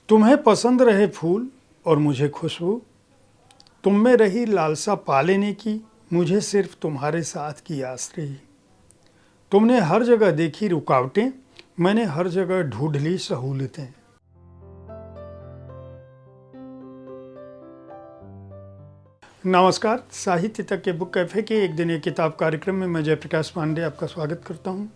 तुम्हें पसंद रहे फूल और मुझे खुशबू, तुम में रही लालसा पा लेने की, मुझे सिर्फ तुम्हारे साथ की आस रही। तुमने हर जगह देखी रुकावटें, मैंने हर जगह ढूंढ ली सहूलतें। नमस्कार, साहित्य तक के बुक कैफे के एक दिन एक किताब कार्यक्रम में मैं जयप्रकाश पांडे आपका स्वागत करता हूं।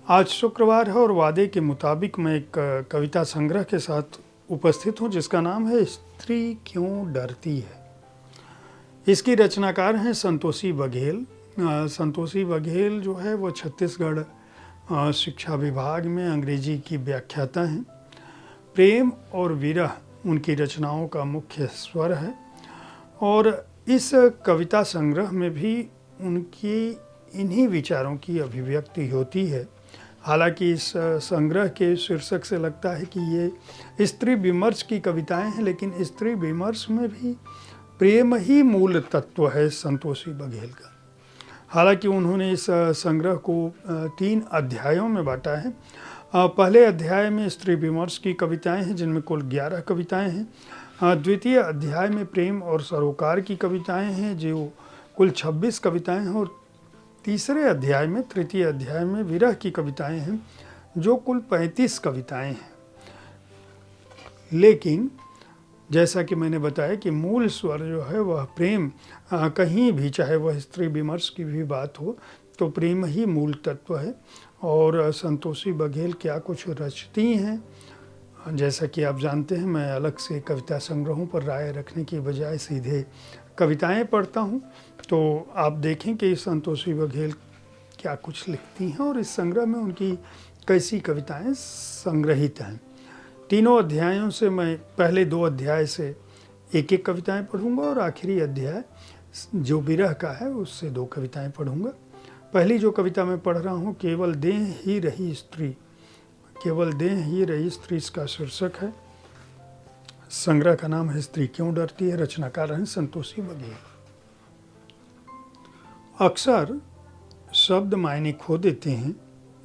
आज शुक्रवार है और वादे के मुताबिक मैं एक कविता संग्रह के साथ उपस्थित हूं जिसका नाम है स्त्री क्यों डरती है। इसकी रचनाकार हैं संतोषी बघेल। संतोषी बघेल जो है वो छत्तीसगढ़ शिक्षा विभाग में अंग्रेजी की व्याख्याता हैं। प्रेम और विरह उनकी रचनाओं का मुख्य स्वर है और इस कविता संग्रह में भी उनकी इन्हीं विचारों की अभिव्यक्ति होती है। हालांकि इस संग्रह के शीर्षक से लगता है कि ये स्त्री विमर्श की कविताएं हैं, लेकिन स्त्री विमर्श में भी प्रेम ही मूल तत्व है संतोषी बघेल का। हालांकि उन्होंने इस संग्रह को 3 अध्यायों में बांटा है। पहले अध्याय में स्त्री विमर्श की कविताएं हैं जिनमें कुल 11 कविताएं हैं। द्वितीय अध्याय में प्रेम और सरोकार की कविताएं हैं जो कुल 26 कविताएं हैं और तीसरे अध्याय में तृतीय अध्याय में विरह की कविताएं हैं जो कुल 35 कविताएं हैं। लेकिन जैसा कि मैंने बताया कि मूल स्वर जो है वह प्रेम, कहीं भी चाहे वह स्त्री विमर्श की भी बात हो तो प्रेम ही मूल तत्व है। और संतोषी बघेल क्या कुछ रचती हैं, जैसा कि आप जानते हैं मैं अलग से कविता संग्रहों पर राय रखने की बजाय सीधे कविताएं पढ़ता हूं, तो आप देखें कि संतोषी बघेल क्या कुछ लिखती हैं और इस संग्रह में उनकी कैसी कविताएं संग्रहित हैं। तीनों अध्यायों से मैं पहले 2 अध्याय से एक एक कविताएं पढ़ूंगा और आखिरी अध्याय जो विरह का है उससे 2 कविताएं पढ़ूंगा। पहली जो कविता मैं पढ़ रहा हूँ, केवल देह ही रही स्त्री, केवल देह ही रही स्त्री इसका शीर्षक है। संग्रह का नाम है स्त्री क्यों डरती है। रचनाकार हैं संतोषी बघेल। अक्सर शब्द मायने खो देते हैं,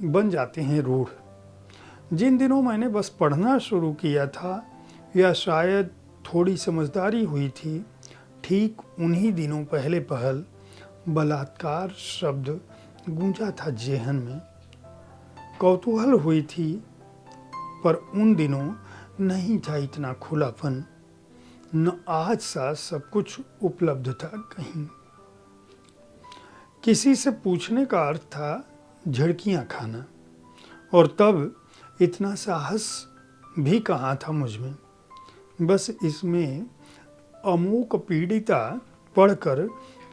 बन जाते हैं रूढ़। जिन दिनों मैंने बस पढ़ना शुरू किया था या शायद थोड़ी समझदारी हुई थी, ठीक उन्हीं दिनों पहले पहल बलात्कार शब्द गूंजा था जेहन में। कौतूहल हुई थी पर उन दिनों नहीं था इतना खुलापन, न आज सा सब कुछ उपलब्ध था कहीं। किसी से पूछने का अर्थ था झड़कियां खाना, और तब इतना साहस भी कहाँ था मुझमें। बस इसमें अमूक पीड़िता पढ़कर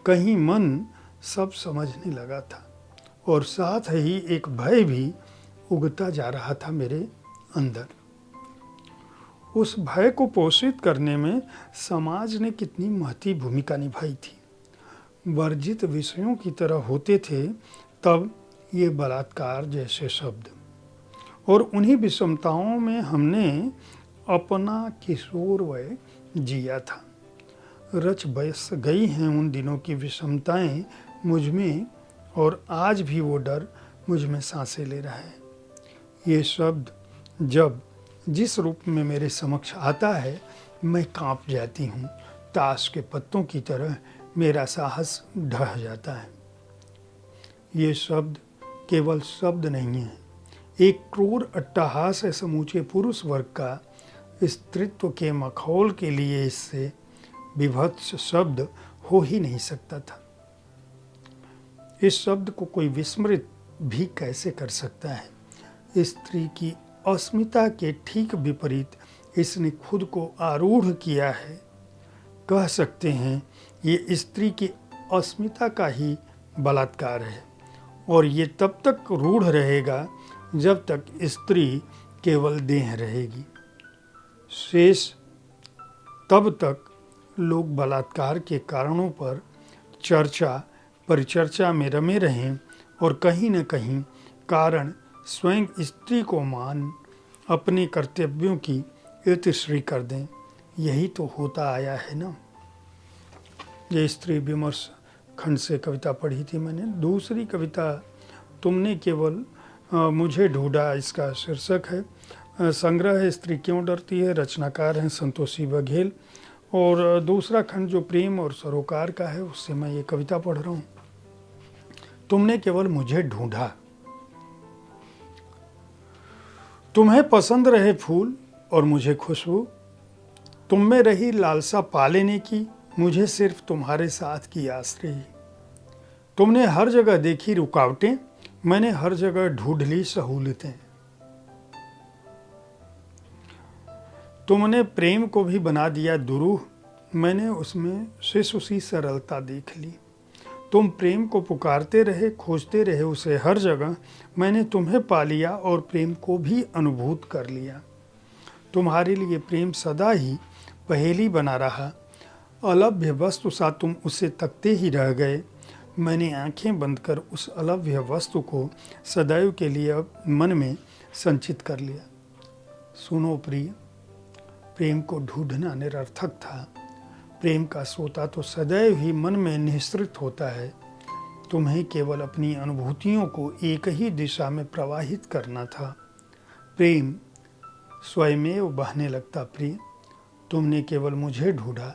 कहीं मन सब समझने लगा था और साथ ही एक भय भी उगता जा रहा था मेरे अंदर। उस भय को पोषित करने में समाज ने कितनी महती भूमिका निभाई थी। वर्जित विषयों की तरह होते थे तब ये बलात्कार जैसे शब्द, और उन्हीं विषमताओं में हमने अपना किशोर वय जिया था। रच बस गई हैं उन दिनों की विषमताएं मुझ में, और आज भी वो डर मुझ में सांसें ले रहा है। ये शब्द जब जिस रूप में मेरे समक्ष आता है मैं कांप जाती हूँ। ताश के पत्तों की तरह मेरा साहस ढह जाता है। ये शब्द केवल शब्द नहीं है, एक क्रूर अट्टहास है समूचे पुरुष वर्ग का। स्त्रीत्व के मखौल के लिए इससे विभत्स शब्द हो ही नहीं सकता था। इस शब्द को कोई विस्मृत भी कैसे कर सकता है। स्त्री की अस्मिता के ठीक विपरीत इसने खुद को आरूढ़ किया है। कह सकते हैं ये स्त्री की अस्मिता का ही बलात्कार है, और ये तब तक रूढ़ रहेगा जब तक स्त्री केवल देह रहेगी। शेष तब तक लोग बलात्कार के कारणों पर चर्चा परिचर्चा में रमे रहें और कहीं न कहीं कारण स्वयं स्त्री को मान अपने कर्तव्यों की इतिश्री कर दें। यही तो होता आया है ना। ये स्त्री विमर्श खंड से कविता पढ़ी थी मैंने। दूसरी कविता तुमने केवल मुझे ढूंढा इसका शीर्षक है। संग्रह है स्त्री क्यों डरती है, रचनाकार हैं संतोषी बघेल। और दूसरा खंड जो प्रेम और सरोकार का है उससे मैं ये कविता पढ़ रहा हूँ। तुमने केवल मुझे ढूंढा, तुम्हें पसंद रहे फूल और मुझे खुशबू, तुम में रही लालसा पा लेने की, मुझे सिर्फ तुम्हारे साथ की आस रही। तुमने हर जगह देखी रुकावटें, मैंने हर जगह ढूंढ ली सहूलतें। तुमने प्रेम को भी बना दिया दुरूह, मैंने उसमें शिशु सी सरलता देख ली। तुम प्रेम को पुकारते रहे, खोजते रहे उसे हर जगह, मैंने तुम्हें पा लिया और प्रेम को भी अनुभूत कर लिया। तुम्हारे लिए प्रेम सदा ही पहेली बना रहा, अलभ्य वस्तु सा तुम उसे तकते ही रह गए। मैंने आंखें बंद कर उस अलभ्य वस्तु को सदैव के लिए अब मन में संचित कर लिया। सुनो प्रिय, प्रेम को ढूंढना निरर्थक था। प्रेम का सोता तो सदैव ही मन में निःसृत होता है। तुम्हें केवल अपनी अनुभूतियों को एक ही दिशा में प्रवाहित करना था। प्रेम स्वयमेव बहने लगता प्रिय, तुमने केवल मुझे ढूंढा,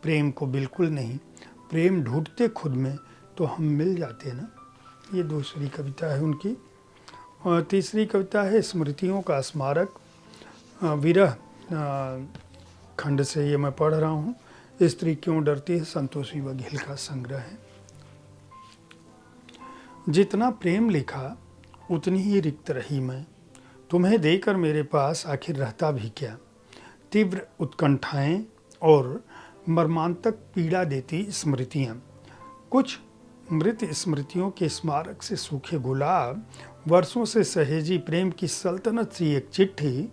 प्रेम को बिल्कुल नहीं। प्रेम ढूंढते खुद में तो हम मिल जाते ना। ये दूसरी कविता है उनकी। और तीसरी कविता है स्मृतियों का स्मारक, विरह खंड से ये मैं पढ़ रहा हूँ। स्त्री क्यों डरती है संतोषी बघेल का संग्रह है। जितना प्रेम लिखा उतनी ही रिक्त रही मैं, तुम्हें देकर मेरे पास आखिर रहता भी क्या। तीव्र उत्कंठाएं और मर्मांतक पीड़ा देती स्मृतियाँ, कुछ मृत स्मृतियों के स्मारक से सूखे गुलाब, वर्षों से सहेजी प्रेम की सल्तनत सी एक चिट्ठी,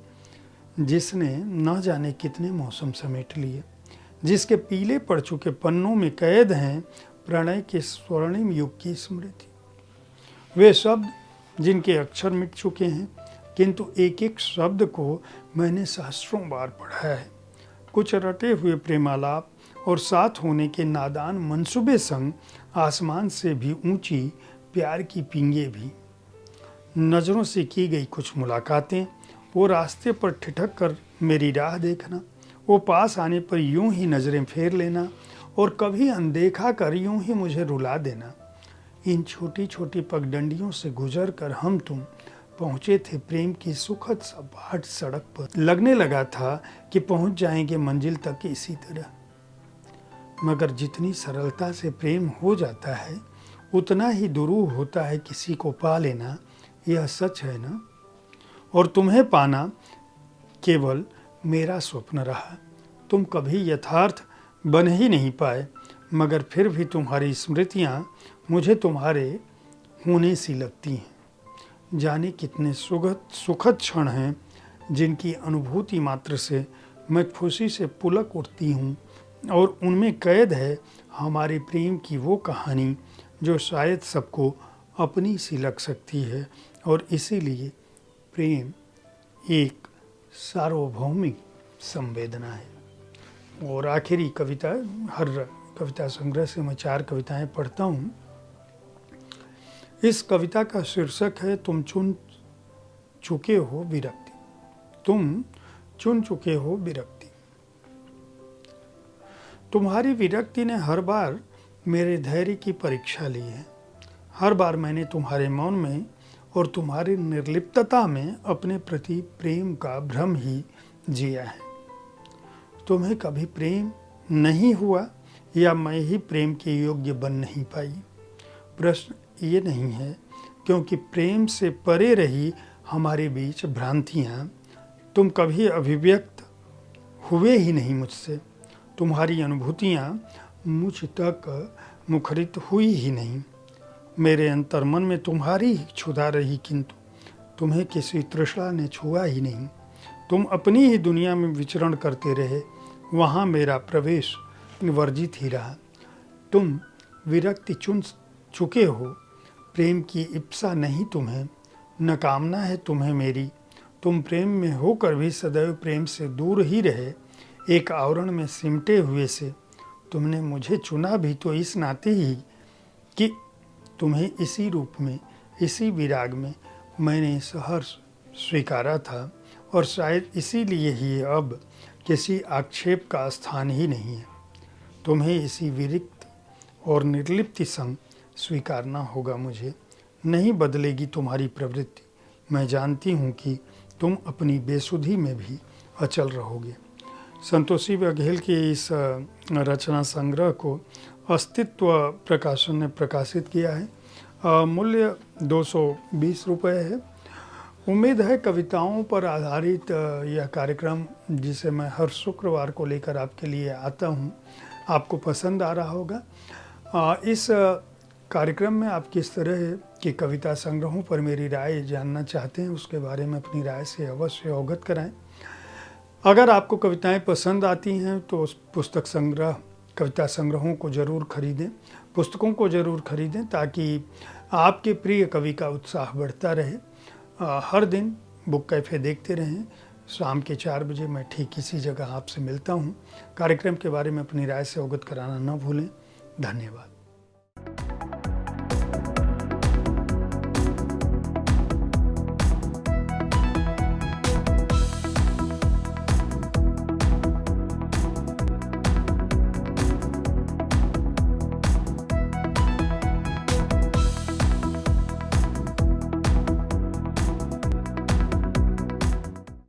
जिसने न जाने कितने मौसम समेट लिए, जिसके पीले पड़ चुके पन्नों में कैद हैं प्रणय के स्वर्णिम युग की स्मृति। वे शब्द जिनके अक्षर मिट चुके हैं, किंतु एक एक शब्द को मैंने सहस्रों बार पढ़ा है। कुछ रटे हुए प्रेमालाप और साथ होने के नादान मंसूबे संग आसमान से भी ऊंची प्यार की पींगे भी। नज़रों से की गई कुछ मुलाकातें, वो रास्ते पर ठिठक कर मेरी राह देखना, वो पास आने पर यूं ही नज़रें फेर लेना और कभी अनदेखा कर यूं ही मुझे रुला देना। इन छोटी छोटी पगडंडियों से गुजर कर हम तुम पहुँचे थे प्रेम की सुखद सपाट सड़क पर। लगने लगा था कि पहुँच जाएंगे मंजिल तक इसी तरह। मगर जितनी सरलता से प्रेम हो जाता है, उतना ही दुरूह होता है किसी को पा लेना। यह सच है ना। और तुम्हें पाना केवल मेरा स्वप्न रहा। तुम कभी यथार्थ बन ही नहीं पाए, मगर फिर भी तुम्हारी स्मृतियाँ मुझे तुम्हारे होने सी लगती हैं। जाने कितने सुखद क्षण हैं जिनकी अनुभूति मात्र से मैं खुशी से पुलक उठती हूँ, और उनमें कैद है हमारे प्रेम की वो कहानी जो शायद सबको अपनी सी लग सकती है। और इसीलिए प्रेम एक सार्वभौमिक संवेदना है। और आखिरी कविता, हर कविता संग्रह से मैं 4 कविताएं पढ़ता हूँ। इस कविता का शीर्षक है तुम चुन चुके हो विरक्ति। तुम चुन चुके हो विरक्ति। तुम्हारी विरक्ति ने हर बार मेरे धैर्य की परीक्षा ली है। हर बार मैंने तुम्हारे मौन में और तुम्हारी निर्लिप्तता में अपने प्रति प्रेम का भ्रम ही जिया है। तुम्हें कभी प्रेम नहीं हुआ या मैं ही प्रेम के योग्य बन नहीं पाई। प्रश्न ये नहीं है, क्योंकि प्रेम से परे रही हमारे बीच भ्रांतियाँ। तुम कभी अभिव्यक्त हुए ही नहीं मुझसे। तुम्हारी अनुभूतियाँ मुझ तक मुखरित हुई ही नहीं। मेरे अंतर्मन में तुम्हारी ही क्षुधा रही, किंतु तुम्हें किसी तृष्णा ने छुआ ही नहीं। तुम अपनी ही दुनिया में विचरण करते रहे, वहाँ मेरा प्रवेश वर्जित ही रहा। तुम विरक्ति चुन चुके हो, प्रेम की इप्सा नहीं तुम्हें, न कामना है तुम्हें मेरी। तुम प्रेम में होकर भी सदैव प्रेम से दूर ही रहे, एक आवरण में सिमटे हुए से। तुमने मुझे चुना भी तो इस नाते ही कि तुम्हें इसी रूप में, इसी विराग में मैंने सहर्ष स्वीकारा था, और शायद इसीलिए ही अब किसी आक्षेप का स्थान ही नहीं है। तुम्हें इसी विरक्ति और निर्लिप्ति संग स्वीकारना होगा। मुझे नहीं बदलेगी तुम्हारी प्रवृत्ति। मैं जानती हूँ कि तुम अपनी बेसुधी में भी अचल रहोगे। संतोषी बघेल के इस रचना संग्रह को अस्तित्व प्रकाशन ने प्रकाशित किया है। मूल्य 220 रुपये है। उम्मीद है कविताओं पर आधारित यह कार्यक्रम, जिसे मैं हर शुक्रवार को लेकर आपके लिए आता हूँ, आपको पसंद आ रहा होगा। इस कार्यक्रम में आप किस तरह की कविता संग्रहों पर मेरी राय जानना चाहते हैं, उसके बारे में अपनी राय से अवश्य अवगत कराएं। अगर आपको कविताएं पसंद आती हैं तो उस पुस्तक संग्रह, कविता संग्रहों को ज़रूर खरीदें, पुस्तकों को ज़रूर खरीदें, ताकि आपके प्रिय कवि का उत्साह बढ़ता रहे। हर दिन बुक कैफ़े देखते रहें। शाम के 4 बजे मैं ठीक इसी जगह आपसे मिलता हूँ। कार्यक्रम के बारे में अपनी राय से अवगत कराना न भूलें। धन्यवाद।